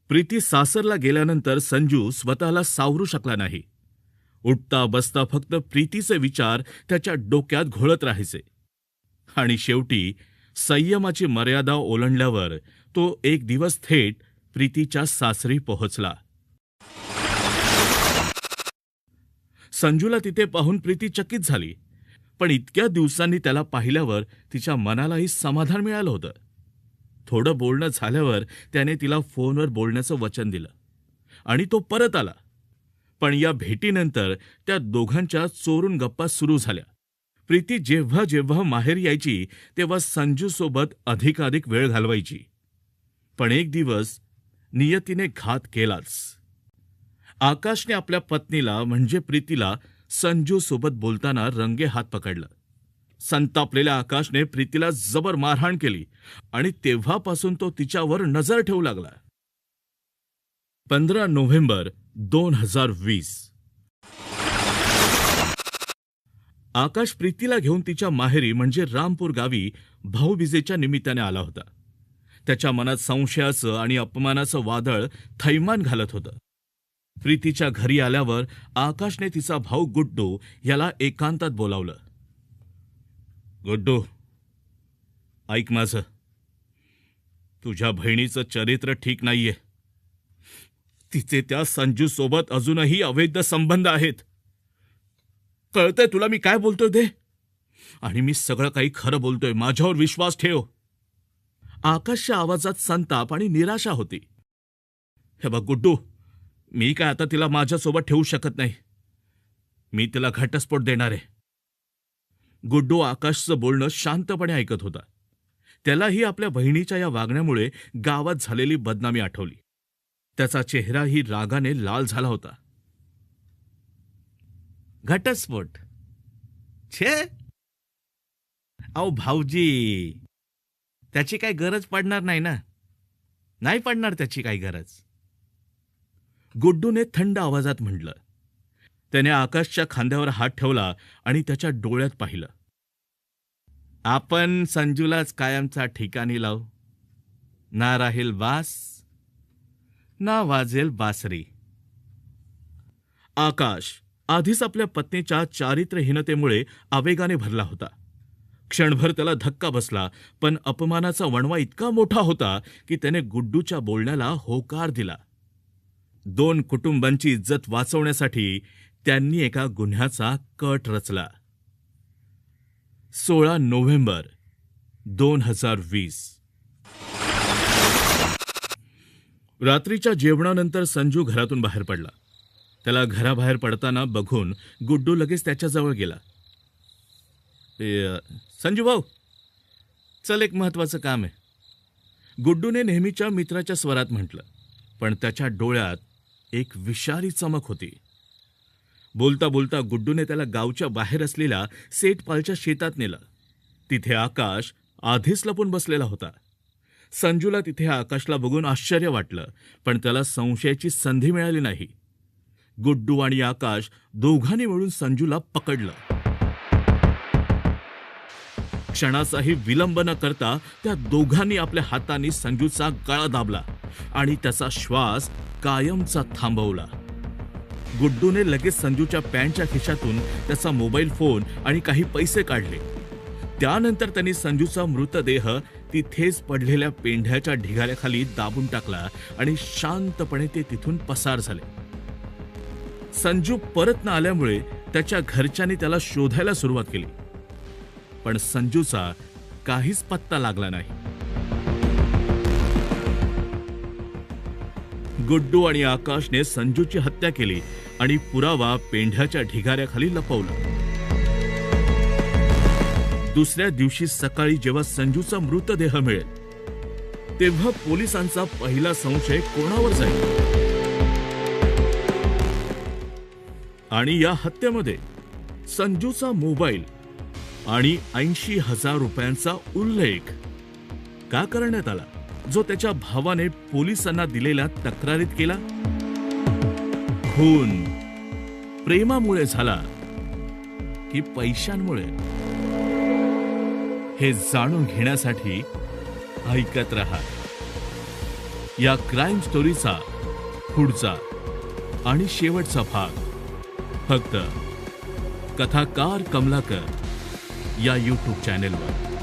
प्रीती सासरला गेल्यानंतर संजू स्वतःला सावरू शकला नाही. उठता बसता फक्त प्रीतीचे विचार त्याच्या डोक्यात घोळत राहायचे. आणि शेवटी संयमाची मर्यादा ओलांडल्यावर तो एक दिवस थेट प्रीतीच्या सासरी पोहोचला. संजूला तिथे पाहून प्रीती चकित झाली, पण इतक्या दिवसांनी त्याला पाहिल्यावर तिच्या मनालाही समाधान मिळालं होतं. थोडं बोलणं झाल्यावर त्याने तिला फोनवर बोलण्याचं वचन दिलं आणि तो परत आला. पण या भेटीनंतर त्या दोघांच्या चोरून गप्पा सुरू झाल्या. प्रीती जेव्हा जेव्हा माहेरी यायची तेव्हा संजूसोबत अधिकाधिक वेळ घालवायची. पण एक दिवस नियतीने घात केलाच. आकाशने आपल्या पत्नीला म्हणजे प्रीतीला संजूसोबत बोलताना रंगे हात पकडलं. संतापलेल्या आकाशने प्रीतीला जबर मारहाण केली आणि तेव्हापासून तो तिच्यावर नजर ठेवू लागला. 15 नोव्हेंबर 2020. आकाश प्रीतीला घेऊन तिच्या माहेरी म्हणजे रामपूर गावी भाऊबीजेच्या निमित्ताने आला होता. त्याच्या मनात संशयाचं आणि अपमानाचं वादळ थैमान घालत होतं. प्रीतीच्या घरी आल्यावर आकाशने तिचा भाऊ गुड्डू याला एकांतात बोलावलं. गुड्डू, ऐक माझं, तुझ्या बहिणीचं चरित्र ठीक नाहीये. तिचे त्या संजूसोबत अजूनही अवैध संबंध आहेत. कळतंय तुला मी काय बोलतोय ते? आणि मी सगळं काही खरं बोलतोय, माझ्यावर विश्वास ठेव. आकाशच्या आवाजात संताप आणि निराशा होती. हे बघ गुड्डू, मी काय आता तिला माझ्यासोबत ठेवू शकत नाही. मी तिला घटस्फोट देणार आहे. गुड्डू आकाशचं बोलणं शांतपणे ऐकत होता. त्यालाही आपल्या बहिणीच्या या वागण्यामुळे गावात झालेली बदनामी आठवली. त्याचा चेहराही रागाने लाल झाला होता. घटस्फोट? छे, अहो भाऊजी, त्याची काही गरज पडणार नाही ना. नाही पडणार त्याची काही गरज. गुड्डूने थंड आवाजात म्हटलं. त्याने आकाशच्या खांद्यावर हात ठेवला आणि त्याच्या डोळ्यात पाहिलं. आपण संजूलाच कायमचा ठिकाणी लावू. ना राहील बास, ना वाजेल बासरी. आकाश आधीच आपल्या पत्नीच्या चारित्र्यहीनतेमुळे आवेगाने भरला होता. क्षणभर त्याला धक्का बसला, पण अपमानाचा वणवा इतका मोठा होता की त्याने गुड्डूच्या बोलण्याला होकार दिला. 2 कुटुंबांची इज्जत वाचवण्यासाठी त्यांनी एका गुन्ह्याचा कट रचला. 16 नोव्हेंबर 2020. रात्रीच्या जेवणानंतर संजू घरातून बाहेर पडला. त्याला घराबाहेर पडताना बघून गुड्डू लगेच त्याच्याजवळ गेला. संजू भाऊ, चल, एक महत्वाचं काम आहे. गुड्डूने नेहमीच्या मित्राच्या स्वरात म्हटलं, पण त्याच्या डोळ्यात एक विषारी चमक होती. बोलता बोलता गुड्डूने त्याला गावच्या बाहेर असलेल्या सेठपालच्या शेतात नेलं. तिथे आकाश आधीच लपून बसलेला होता. संजूला तिथे आकाशला बघून आश्चर्य वाटलं, पण त्याला संशयाची संधी मिळाली नाही. गुड्डू आणि आकाश दोघांनी मिळून संजूला पकडलं. क्षणाचाही विलंब न करता त्या दोघांनी आपल्या हातांनी संजूचा गळा दाबला आणि त्याचा श्वास कायमचा थांबवला. गुड्डूने लगेच संजूच्या पॅन्टच्या खिशातून त्याचा मोबाईल फोन आणि काही पैसे काढले. त्यानंतर त्यांनी संजूचा मृतदेह तिथेच पडलेल्या पेंढ्याच्या ढिगाऱ्याखाली दाबून टाकला आणि शांतपणे ते तिथून पसार झाले. संजू परत न आल्यामुळे त्याच्या घरच्यांनी त्याला शोधायला सुरुवात केली, पण संजूचा काहीच पत्ता लागला नाही. गुड्डू आणि आकाशने संजूची हत्या केली आणि पुरावा पेंढ्याच्या ढिगाऱ्याखाली लपवला. दुसऱ्या दिवशी सकाळी जेव्हा संजूचा मृतदेह मिळेल तेव्हा पोलिसांचा पहिला संशय कोणावर जाईल? आणि या हत्येमध्ये संजूचा मोबाईल आणि 80,000 रुपयांचा उल्लेख का करण्यात आला, जो त्याच्या भावाने पोलिसांना दिलेल्या तक्रारीत केला? खून प्रेमामुळे झाला की पैशांमुळे? हे जाणून घेण्यासाठी ऐकत रहा या क्राईम स्टोरीचा पुढचा आणि शेवटचा भाग फक्त कथाकार कमलाकर या यूट्यूब चॅनेलवर.